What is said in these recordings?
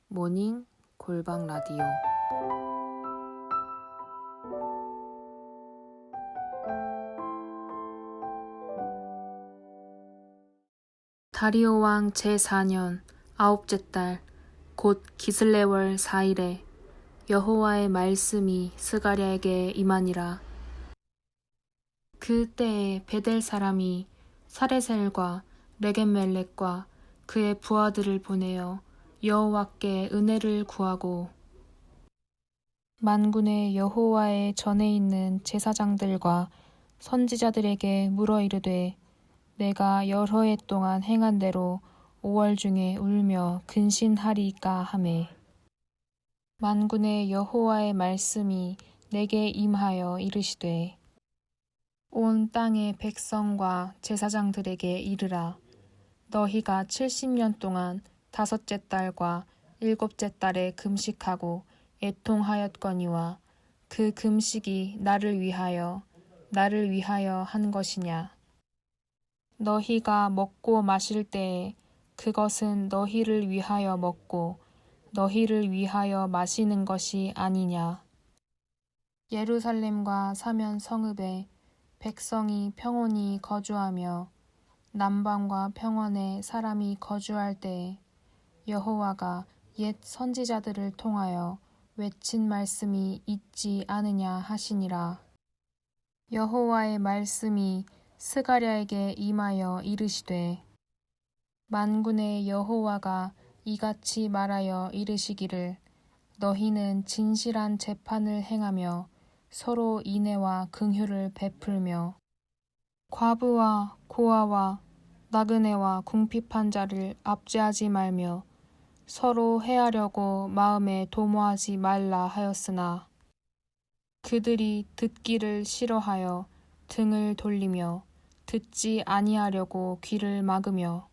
모닝 골방 라디오. 다리오 왕 제4년 아홉째 달 곧 기슬레월 4일에 여호와의 말씀이 스가랴에게 임하니라. 그때에 베델 사람이 사레셀과 레겜멜렉과 그의 부하들을 보내어 여호와께 은혜를 구하고 만군의 여호와의 전에 있는 제사장들과 선지자들에게 물어 이르되 내가 여러 해 동안 행한 대로 5월 중에 울며 근신하리이까 하매 만군의 여호와의 말씀이 내게 임하여 이르시되 온 땅의 백성과 제사장들에게 이르라. 너희가 70년 동안 5째 달과 7째 달에 금식하고 애통하였거니와 그 금식이 나를 위하여 한 것이냐. 너희가 먹고 마실 때에 그것은 너희를 위하여 먹고 너희를 위하여 마시는 것이 아니냐. 예루살렘과 사면 성읍에 백성이 평온히 거주하며 남방과 평원에 사람이 거주할 때에 여호와가 옛 선지자들을 통하여 외친 말씀이 있지 않으냐 하시니라. 여호와의 말씀이 스가랴에게 임하여 이르시되 만군의 여호와가 이같이 말하여 이르시기를 너희는 진실한 재판을 행하며 서로 인애와 긍휼을 베풀며 과부와 고아와 나그네와 궁핍한 자를 압제하지 말며 서로 해하려고 마음에 도모하지 말라 하였으나 그들이 듣기를 싫어하여 등을 돌리며 듣지 아니하려고 귀를 막으며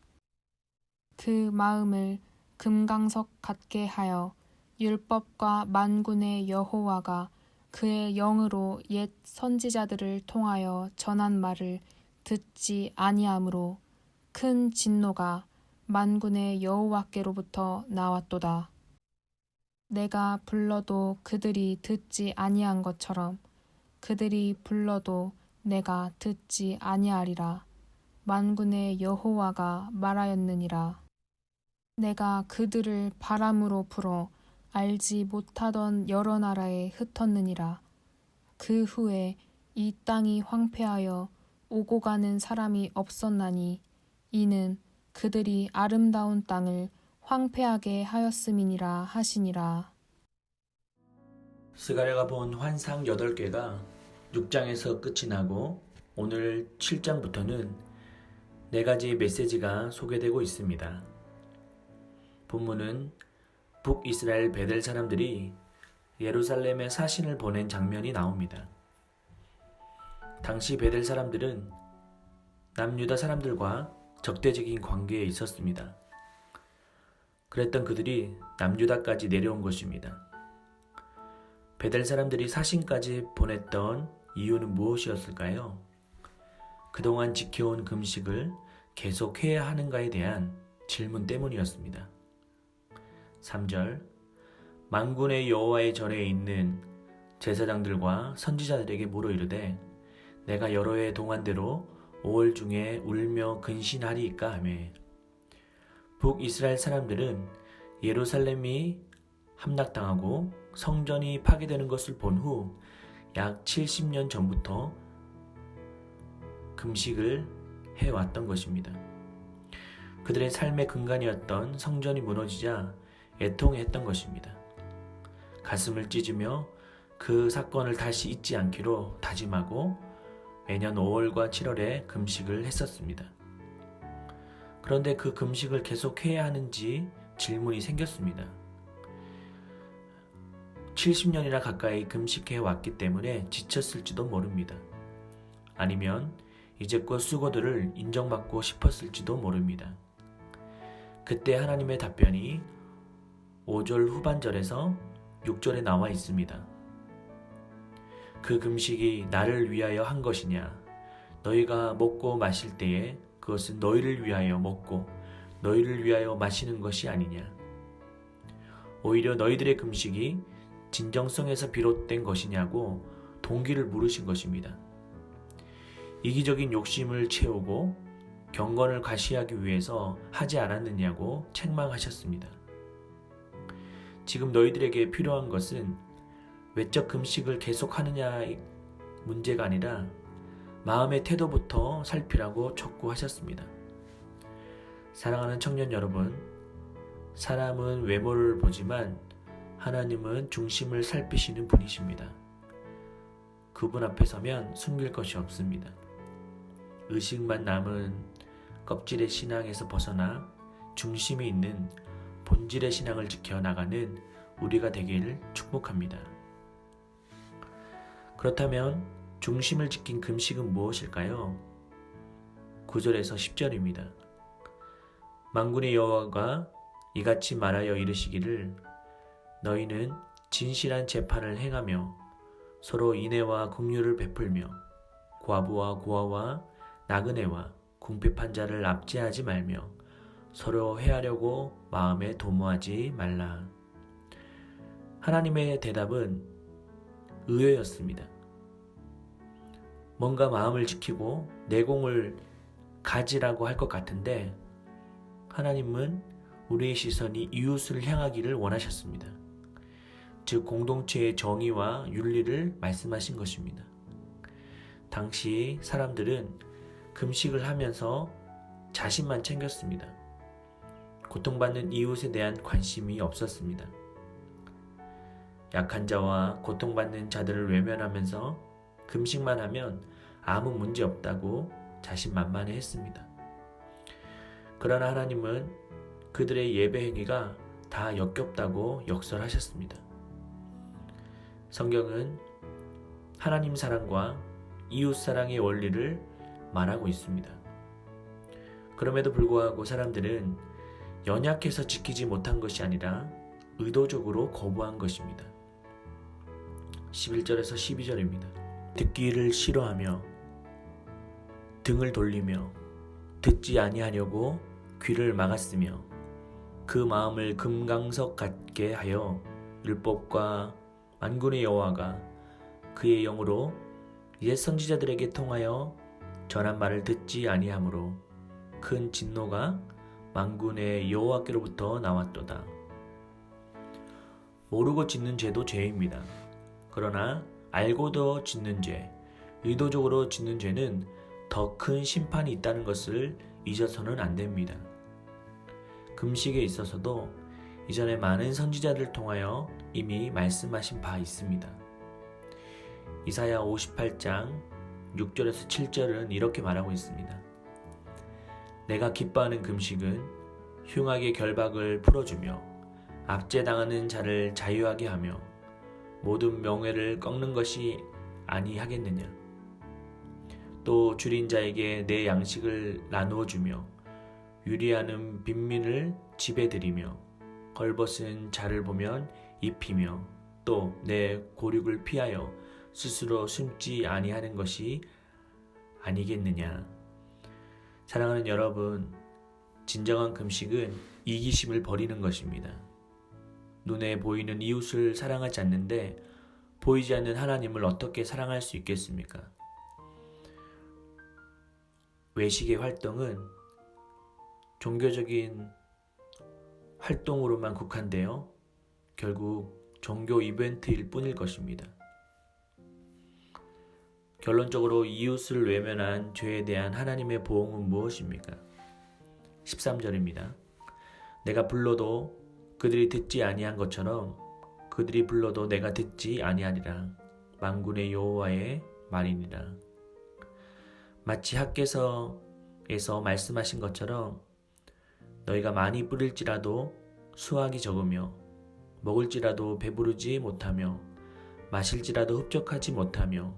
그 마음을 금강석 같게 하여 율법과 만군의 여호와가 그의 영으로 옛 선지자들을 통하여 전한 말을 듣지 아니하므로 큰 진노가 만군의 여호와께로부터 나왔도다. 내가 불러도 그들이 듣지 아니한 것처럼 그들이 불러도 내가 듣지 아니하리라. 만군의 여호와가 말하였느니라. 내가 그들을 바람으로 불어 알지 못하던 여러 나라에 흩었느니라. 그 후에 이 땅이 황폐하여 오고 가는 사람이 없었나니 이는 그들이 아름다운 땅을 황폐하게 하였음이니라 하시니라. 스가랴가 본 환상 8개가 6장에서 끝이 나고 오늘 7장부터는 4가지 메시지가 소개되고 있습니다. 본문은 북이스라엘 베델 사람들이 예루살렘에 사신을 보낸 장면이 나옵니다. 당시 베델 사람들은 남유다 사람들과 적대적인 관계에 있었습니다. 그랬던 그들이 남유다까지 내려온 것입니다. 베델 사람들이 사신까지 보냈던 이유는 무엇이었을까요? 그동안 지켜온 금식을 계속해야 하는가에 대한 질문 때문이었습니다. 3절 만군의 여호와의 전에 있는 제사장들과 선지자들에게 물어 이르되 내가 여러 해 동안대로 5월 중에 울며 근신하리이까 하매 북이스라엘 사람들은 예루살렘이 함락당하고 성전이 파괴되는 것을 본 후 약 70년 전부터 금식을 해왔던 것입니다. 그들의 삶의 근간이었던 성전이 무너지자 애통했던 것입니다. 가슴을 찢으며 그 사건을 다시 잊지 않기로 다짐하고 매년 5월과 7월에 금식을 했었습니다. 그런데 그 금식을 계속해야 하는지 질문이 생겼습니다. 70년이나 가까이 금식해 왔기 때문에 지쳤을지도 모릅니다. 아니면 이제껏 수고들을 인정받고 싶었을지도 모릅니다. 그때 하나님의 답변이 5절 후반절에서 6절에 나와 있습니다. 그 금식이 나를 위하여 한 것이냐? 너희가 먹고 마실 때에 그것은 너희를 위하여 먹고 너희를 위하여 마시는 것이 아니냐? 오히려 너희들의 금식이 진정성에서 비롯된 것이냐고 동기를 물으신 것입니다. 이기적인 욕심을 채우고 경건을 과시하기 위해서 하지 않았느냐고 책망하셨습니다. 지금 너희들에게 필요한 것은 외적 금식을 계속하느냐의 문제가 아니라 마음의 태도부터 살피라고 촉구하셨습니다. 사랑하는 청년 여러분, 사람은 외모를 보지만 하나님은 중심을 살피시는 분이십니다. 그분 앞에 서면 숨길 것이 없습니다. 의식만 남은 껍질의 신앙에서 벗어나 중심이 있는 본질의 신앙을 지켜나가는 우리가 되기를 축복합니다. 그렇다면 중심을 지킨 금식은 무엇일까요? 9절에서 10절입니다. 만군의 여호와가 이같이 말하여 이르시기를 너희는 진실한 재판을 행하며 서로 인애와 긍휼을 베풀며 과부와 고아와 나그네와 궁핍한 자를 압제하지 말며 서로 해하려고 마음에 도모하지 말라. 하나님의 대답은 의외였습니다. 뭔가 마음을 지키고 내공을 가지라고 할 것 같은데 하나님은 우리의 시선이 이웃을 향하기를 원하셨습니다. 즉 공동체의 정의와 윤리를 말씀하신 것입니다. 당시 사람들은 금식을 하면서 자신만 챙겼습니다. 고통받는 이웃에 대한 관심이 없었습니다. 약한 자와 고통받는 자들을 외면하면서 금식만 하면 아무 문제 없다고 자신만만해 했습니다. 그러나 하나님은 그들의 예배 행위가 다 역겹다고 역설하셨습니다. 성경은 하나님 사랑과 이웃 사랑의 원리를 말하고 있습니다. 그럼에도 불구하고 사람들은 연약해서 지키지 못한 것이 아니라 의도적으로 거부한 것입니다. 11절에서 12절입니다. 듣기를 싫어하며 등을 돌리며 듣지 아니하려고 귀를 막았으며 그 마음을 금강석 같게 하여 율법과 만군의 여호와가 그의 영으로 옛 선지자들에게 통하여 전한 말을 듣지 아니하므로 큰 진노가 만군의 여호와께로부터 나왔도다. 모르고 짓는 죄도 죄입니다. 그러나 알고도 짓는 죄, 의도적으로 짓는 죄는 더 큰 심판이 있다는 것을 잊어서는 안 됩니다. 금식에 있어서도 이전에 많은 선지자들을 통하여 이미 말씀하신 바 있습니다. 이사야 58장 6절에서 7절은 이렇게 말하고 있습니다. 내가 기뻐하는 금식은 흉악의 결박을 풀어주며 압제당하는 자를 자유하게 하며 모든 명예를 꺾는 것이 아니하겠느냐. 또 줄인 자에게 내 양식을 나누어 주며 유리하는 빈민을 집에 들이며 걸벗은 자를 보면 입히며 또 내 고륙을 피하여 스스로 숨지 아니하는 것이 아니겠느냐. 사랑하는 여러분, 진정한 금식은 이기심을 버리는 것입니다. 눈에 보이는 이웃을 사랑하지 않는데 보이지 않는 하나님을 어떻게 사랑할 수 있겠습니까? 외식의 활동은 종교적인 활동으로만 국한되어 결국 종교 이벤트일 뿐일 것입니다. 결론적으로 이웃을 외면한 죄에 대한 하나님의 보응은 무엇입니까? 13절입니다. 내가 불러도 그들이 듣지 아니한 것처럼 그들이 불러도 내가 듣지 아니하리라. 만군의 여호와의 말이니라. 마치 학개서에서 말씀하신 것처럼 너희가 많이 뿌릴지라도 수확이 적으며 먹을지라도 배부르지 못하며 마실지라도 흡족하지 못하며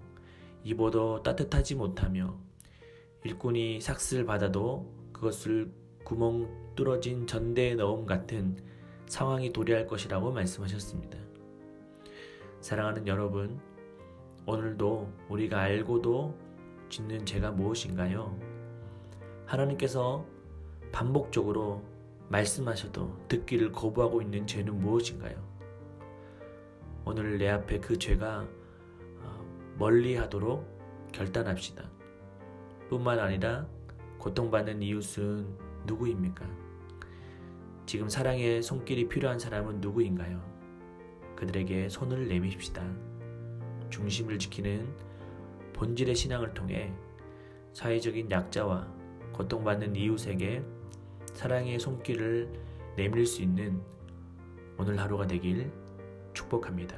입어도 따뜻하지 못하며 일꾼이 삭슬 받아도 그것을 구멍 뚫어진 전대에 넣음 같은 상황이 도래할 것이라고 말씀하셨습니다. 사랑하는 여러분, 오늘도 우리가 알고도 짓는 죄가 무엇인가요? 하나님께서 반복적으로 말씀하셔도 듣기를 거부하고 있는 죄는 무엇인가요? 오늘 내 앞에 그 죄가 멀리하도록 결단합시다. 뿐만 아니라 고통받는 이웃은 누구입니까? 지금 사랑의 손길이 필요한 사람은 누구인가요? 그들에게 손을 내밉시다. 중심을 지키는 본질의 신앙을 통해 사회적인 약자와 고통받는 이웃에게 사랑의 손길을 내밀 수 있는 오늘 하루가 되길 축복합니다.